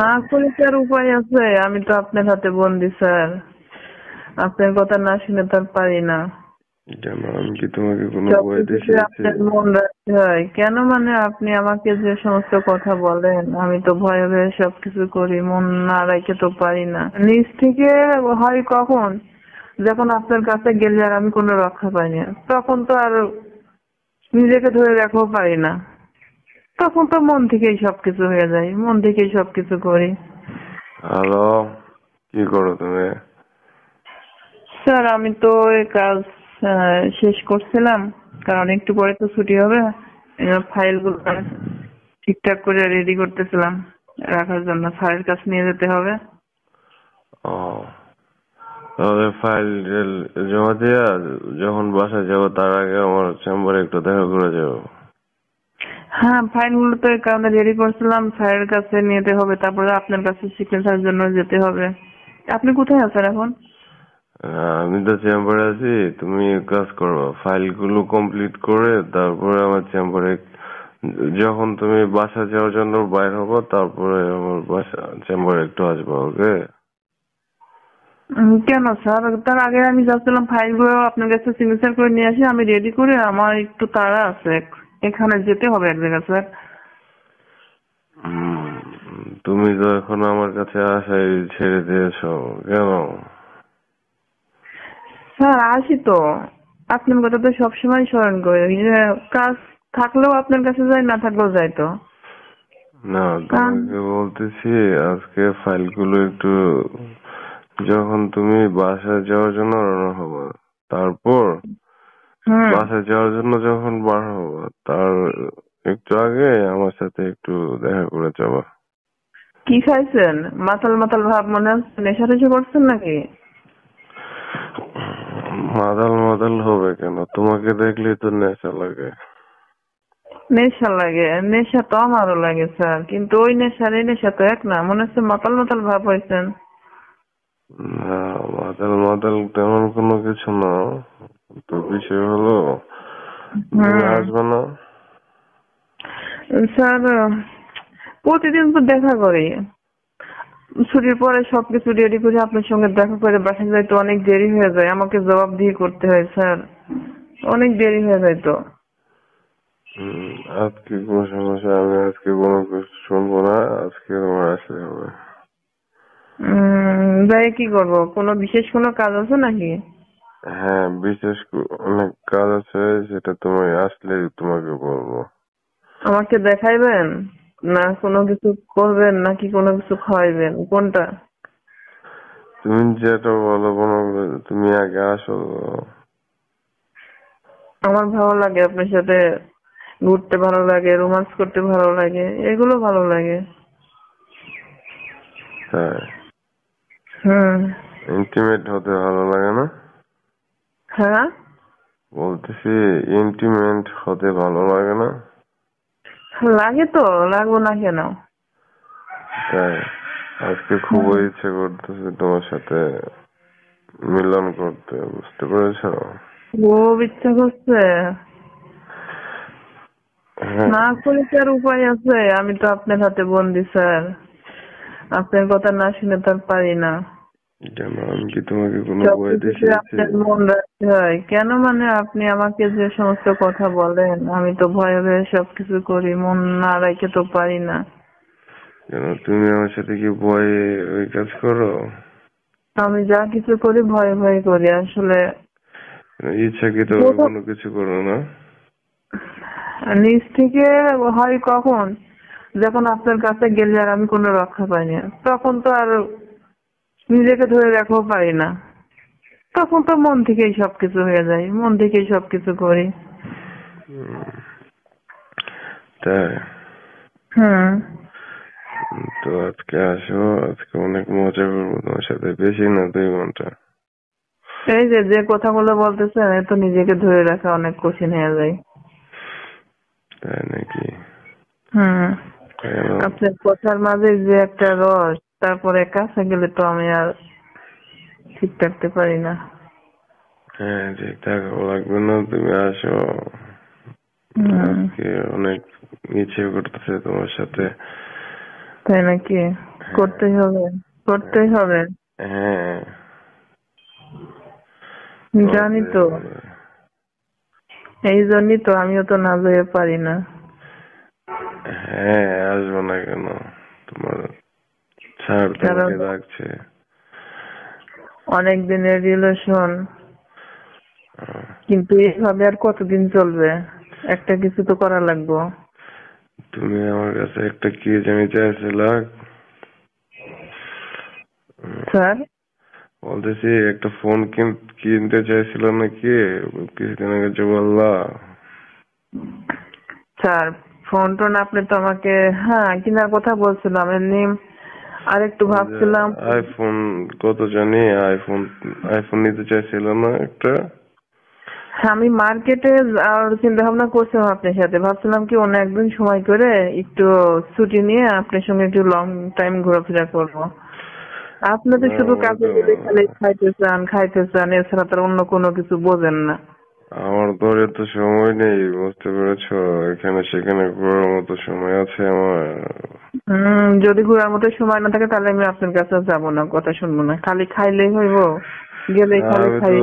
না করে কি আর উপায় আছে? আমি তো আপনার হাতে বন্দি স্যার, আপনার কথা না শুনে তো আর পারি না। কেন, আমি কি তোমাকে কোনো ভয় সবকিছুতে দেখিয়েছি? আপনার মন রাখতে হয় কেন? মানে আপনি আমাকে যে সমস্ত কথা বলেন, আমি তো ভয়ে ভয়ে সবকিছু করি, মন না রাখতে তো পারি না। নিজ থেকে হয় কখন, যখন আপনার কাছে গেলে আর আমি কোনো রক্ষা পাই না, তখন তো আর নিজেকে ধরে রাখতেও পারি না। তখন তো মন থেকেই সবকিছু হয়ে যায়, মন থেকেই সবকিছু করি। হ্যালো, কি করো তুমি? স্যার আমি তো এই কাজ শেষ করছিলাম, কারণ একটু পরে তো ছুটি হবে। ফাইলগুলো ঠিকঠাক করে রেডি করতেছিলাম রাখার জন্য, স্যারের কাছে নিয়ে যেতে হবে। ও, তাহলে ফাইল জমা দিয়া যখন বাসায় যাবো তার আগে আমার চেম্বারে একটু দেখা করে যাবো। হ্যাঁ, ফাইলগুলো তো এই কারণে রেডি করছিলাম, স্যারের কাছে নিয়ে যেতে হবে, তারপরে আপনার কাছে সিগনেচারের জন্য যেতে হবে। আপনি কোথায় আছেন এখন? আমি তো চেম্বারে আছি। তুমি এক কাজ করো, ফাইলগুলো কমপ্লিট করে তারপরে আমার চেম্বারে, যখন তুমি বাসা যাওয়ার জন্য বাইর হবো তারপরে আমার বাসা চেম্বারে একটু আসবো, ওকে? কেন স্যার? তার আগে আমি যাচ্ছিলাম ফাইলগুলো আপনার কাছে সিগনেচার করে নিয়ে আসি, আমি রেডি করে, আমার একটু তাড়া আছে, এখানে যেতে হবে এক জায়গায় স্যার। তুমি তো এখন আমার কাছে আসাই ছেড়ে দিয়েছো, কেন? স্যার আসি তো, আপনার কথা তো সবসময় স্মরণ করি, যে কাজ থাকলেও আপনার কাছে যায়, না থাকলেও যায় তো। না, কারণ তোমাকে বলতেছি আজকে ফাইলগুলো একটু, যখন তুমি বাসায় যাওয়ার জন্য রওনা হবো, তারপর হুম, বাসায় যাওয়ার জন্য যখন বার হবো তার একটু আগে আমার সাথে একটু দেখা করে যাবা। কি খাইছেন? মাতাল মাতাল ভাব মনে হচ্ছে, নেশা টেশা করছেন নাকি? মাতাল মাতাল হবে কেন? তোমাকে দেখলেই তো নেশা লাগে। নেশা লাগে? নেশা তো আমারও লাগে স্যার, কিন্তু ওই নেশার এই নেশা তো এক না, মনে হচ্ছে মাতাল মাতাল ভাব হয়েছেন। না, মাতাল মাতাল তেমন কোনো কিছু না। তো বিষয় হলো, তুমি হুম আসবে না? স্যার, প্রতিদিন তো দেখা করি, ছুটির পরে সবকিছু রেডি করে আপনার সঙ্গে দেখা করে বাসায় যাইতে অনেক দেরি হয়ে যায়, আমাকে জবাবদিহি করতে হয় স্যার, অনেক দেরি হয়ে যায় তো। হম, আজকে কোনো সমস্যা, আমি আজকে কোনো কিছু শুনবো না। আজকে তোমার আসতে হবে। যাই কি করব? কোনো বিশেষ কোনো কাজ আছে নাকি? হ্যাঁ, বিশেষ অনেক কাজ আছে, সেটা তুমি আসলে তোমাকে বলবো। আমাকে দেখাইবেন, না কোনো কিছু করবেন, নাকি কোনো কিছু খাওয়াইবেন, কোনটা? তুমি যেটা বলো বলো, তুমি আগে আসো। আমার ভালো লাগে আপনার সাথে ঘুরতে, ভালো লাগে রোমান্স করতে, ভালো লাগে, এগুলো ভালো লাগে। হ্যাঁ, হুম। ইন্টিমেট হতে ভালো লাগে না? হ্যাঁ, বলতেছি, ইন্টিমেট হতে ভালো লাগে না? লাগে তো, লাগবো না কেন? তাই আজকে খুবই হুম, ইচ্ছে করতেছে তোমার সাথে মিলন করতে, বুঝতে পেরেছো? খুব ইচ্ছা করছে। হ্যাঁ। না করে কি আর উপায় আছে? আমি তো আপনার হাতে বন্দি স্যার, আপনার কথা না শুনে তো আর পারি না। কেন, আমি কি তোমাকে কোনো ভয় সবকিছুতে দেখিয়েছি? আপনার মন রাখতে হয় কেন? মানে আপনি আমাকে যে সমস্ত কথা বলেন, আমি তো ভয়ে ভয়ে সবকিছু করি, মন না রাখতে তো পারি না। কেন, তুমি আমার সাথে কি ভয়ে ওই কাজ করো? আমি যা কিছু করি ভয়ে ভয়ে করি আসলে। ইচ্ছাকৃতভাবে প্রথম কোনো কিছু করো না? নিজ থেকে হয় কখন, যখন আপনার কাছে গেলে আর আমি কোনো রক্ষা পাই না, তখন তো আর নিজেকে ধরে রাখতেও পারি না। তখন তো মন থেকেই সবকিছু হয়ে যায়, মন থেকেই সবকিছু করি। হুম, তাই? হুম। তো আজকে আসো, আজকে অনেক মজা করবো তোমার সাথে, বেশি না 2 ঘন্টা। এই যে যে কথাগুলো বলতেছেন, এ তো নিজেকে ধরে রাখা অনেক কঠিন হয়ে যায়। তাই নাকি? হুম। কেন? আপনার কথার মাঝে যে একটা রস, তারপরে কাছে গেলে তো আমি আর ঠিক থাকতে পারি না। হ্যাঁ, ঠিক থাকা লাগবে না, তুমি আসো। হুম। আজকে অনেক ইচ্ছে করতেছে তোমার সাথে। তাই নাকি? করতেই হবে, করতেই হবে। হ্যাঁ, জানি করতেই তো, হবে। এই জন্যই তো আমিও তো না যেতে পারি না। হ্যাঁ, আসবো না কেন? তোমার স্যার কারণ তোমাকে ডাকছে। অনেক দিনের রিলেশন, আহ, কিন্তু এইভাবে আর কতদিন চলবে? একটা কিছু তো করা লাগবে। তুমি আমার কাছে একটা কি জানি চাইছিলা? স্যার, বলতেছি একটা ফোন কিনতে চাইছিল নাকি? কিছুদিন আগে যে বললা। স্যার ফোন টোন আপনি তো আমাকে, হ্যাঁ কেনার কথা বলছিলাম, এমনি আর একটু ওই যে ভাবছিলাম। আইফোন কত জানি, আইফোন নিতে চাইছিল না একটা? হ্যাঁ, আমি মার্কেটে আর চিন্তা ভাবনা করছিলাম আপনার সাথে, ভাবছিলাম কি অন্য একদিন সময় করে একটু ছুটি নিয়ে আপনার সঙ্গে একটু লং টাইম ঘোরাফেরা করবো। আপনি তো না শুধু আমার কাজে তো গেলে খালি খাইতে চান, এছাড়া তার অন্য কোনো কিছু বোঝেন না। আমার তো আর এত সময় নেই, বুঝতে পেরেছো? এখানে সেখানে ঘোরার মতো সময় আছে আমার? যদি ঘোরার মতো সময় না থাকে তাহলে আমি আপনার কাছে যাবো না, কথা শুনবো না, খালি খাইলেই হইব, গেলেই খালি আমি খাই।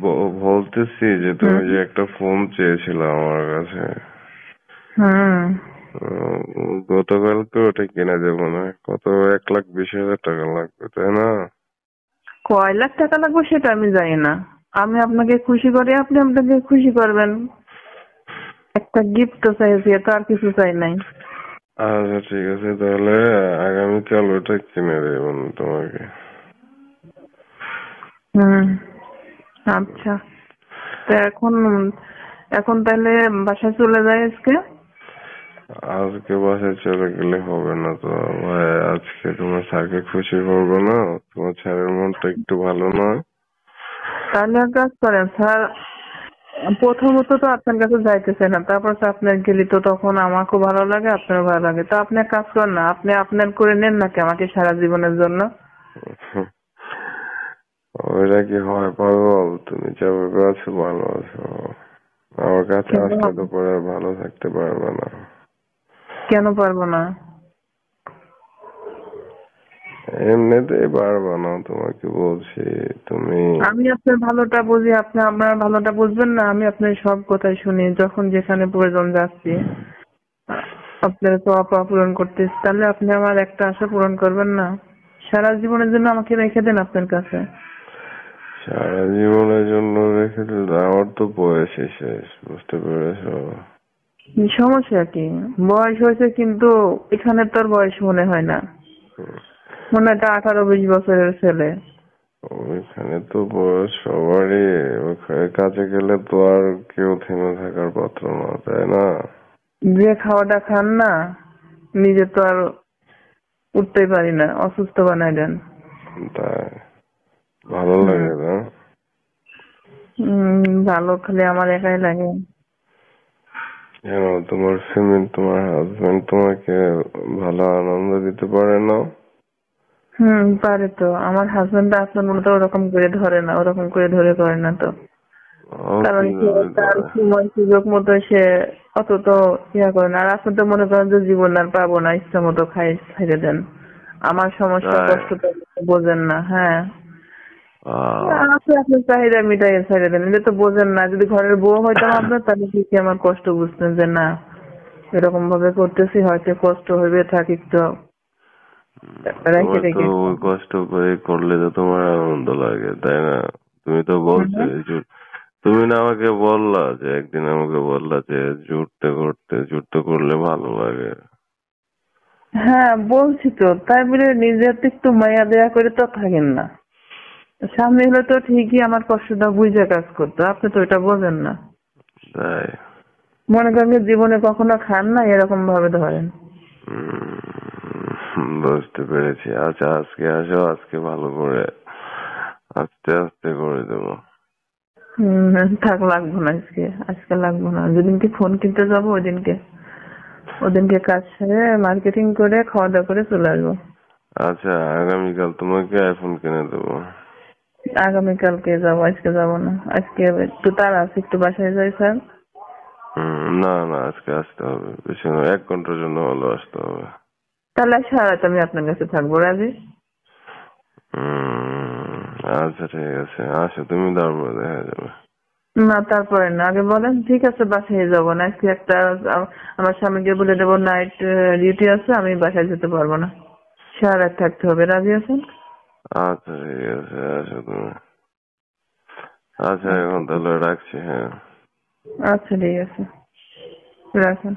তো বলতেছি যে তুমি হুম যে একটা ফোন চেয়েছিলে আমার কাছে, হুম গতকালকে ওটা কিনে দেবো না? কত, 1,20,000 টাকা লাগবে, তাই না? কয় লাখ টাকা লাগবে সেটা আমি জানি না। আমি আপনাকে খুশি করি, আপনি আপনাকে খুশি করবেন। একটা গিফট তো চাইছি, তো আর কিছু চাই নাই। আচ্ছা ঠিক আছে, তাহলে আগামীকাল ওটা কিনে দেবো না তোমাকে। হুম, আচ্ছা। তো এখন এখন তাহলে বাসায় চলে যায় আজকে? আজকে বাসায় চলে গেলে হবে না তো ভাই, আজকে তোমার স্যারকে খুশি করবো না? তোমার স্যারের মনটা একটু ভালো নয়। তাহলে এক কাজ করেন স্যার, প্রথমত তো আপনার কাছে যাইতেছে না, তারপর তো আপনার গেলি তো তখন আমাকেও ভালো লাগে আপনারও ভালো লাগে, তো আপনি এক কাজ করেন না, আপনি আপনার করে নেন নাকি আমাকে সারা জীবনের জন্য। ওইটা কি হয় পাগল? তুমি যেভাবে আছো ভালো আছো, আমার কাছে কেন আসলে তো পরে আর ভালো থাকতে পারবে না। কেন পারবো না? এমনিতেই পারবে না, তোমাকে বলছি। তুমি আমি আপনার ভালোটা বুঝি, আপনি আপনার ভালোটা বুঝবেন না? আমি আপনার সব কথাই শুনি, যখন যেখানে প্রয়োজন যাচ্ছি। আপনার তো অপা পূরণ করতেছি, তাহলে আপনি আমার একটা আশা পূরণ করবেন না? সারা জীবনের জন্য আমাকে রেখে দেন আপনার কাছে। সারা জীবনের জন্য রেখে দিলে আমার তো বয়সই শেষ, বুঝতে পেরেছো? সমস্যা কি? বয়স হয়েছে কিন্তু এখানে তো আর বয়স মনে হয় না, মনে হয় 18-20 বছরের ছেলে। ওইখানে তো বয়স সবারই, ওখানে কাজে গেলে তো আর কেউ থেমে থাকার পাত্র না, তাই না? যে খাওয়াটা খান না, নিজে তো আর উঠতেই পারি না, অসুস্থ বানাই দেন। তাই ভালো হুম লাগে না? ভালো খালি আমার একাই লাগে। কেন তোমার হাজবেন্ড তোমাকে ভালো আনন্দ দিতে পারে না? পারে তো, আমার হাজবেন্ড আপনার মতো ওরকম করে ধরে না, ওরকম করে ধরে করে না তো। ও কারণ সে কিভাবে তার করে? সময় সুযোগ মতো সে অত তো ইয়া করে না। আর আপনি তো মনে করেন যে জীবন আর পাবো না, ইচ্ছা মতো খাইতে দেন। আমার সমস্যা তাই? কষ্ট তো বোঝেন না। হ্যাঁ, আহ আপনি আপনার চাহিদা মিটাই ছেড়ে দেন, এটা তো বোঝেন না। যদি ঘরের বউ হইতাম আপনার, তাহলে কি আমার কষ্ট বুঝতেন যে না এরকম ভাবে করতেছি, হয়তো কষ্ট হইবে, থাকি তো রেখে তোমার তো রেখে। ওই কষ্ট করে করলে তো তোমার আনন্দ লাগে, তাই না? তুমি তো বলছো হুম। তুমি না আমাকে বললা যে, একদিন আমাকে বললা যে জুড়তে করলে ভালো লাগে। হ্যাঁ বলছি তো, তাই বলে নিজের তো একটু মায়া দেয়া করে তো থাকেন না। সামনে হলে তো ঠিকই আমার কষ্টটা বুঝে কাজ করতো, আপনি তো এটা বোঝেন না। তাই? মনে করেন যে জীবনে কখনো খান না, এরকম ভাবে ধরেন। বুঝতে পেরেছি। আচ্ছা আজকে আসো, আজকে ভালো করে আস্তে আস্তে করে দেবো। থাক, লাগবো না আজকে, আজকে লাগবো না। যেদিনকে ফোন কিনতে যাবো ওদিনকে কাজ সেরে মার্কেটিং করে খাওয়া দাওয়া করে চলে আসবো। আচ্ছা আগামীকাল তোমাকে আইফোন কিনে দেবো। আগামীকালকে যাবো, আজকে যাবো না। আজকে একটু তাড়া আছে, একটু বাসায় যাই স্যার। না না, আজকে আসতে হবে, বেশি না, 1 ঘন্টার জন্য হলো আসতে হবে। তাহলে সারা রাত আমি আপনার কাছে থাকবো, রাজি? উম, আচ্ছা ঠিক আছে, আসো তুমি, তারপরে দেখা যাবে। না তারপরে না, আগে বলেন। ঠিক আছে, বাসায় যাবো না, আজকে একটা আমার স্বামীকে বলে দেবো নাইট ডিউটি আছে, আমি বাসায় যেতে পারবো না, সারা রাত থাকতে হবে, রাজি আছেন? আচ্ছা ঠিক আছে, আসো তুমি। আচ্ছা আচ্ছা এখন তাহলে রাখছি, হ্যাঁ। আচ্ছা ঠিক আছে, রাখুন।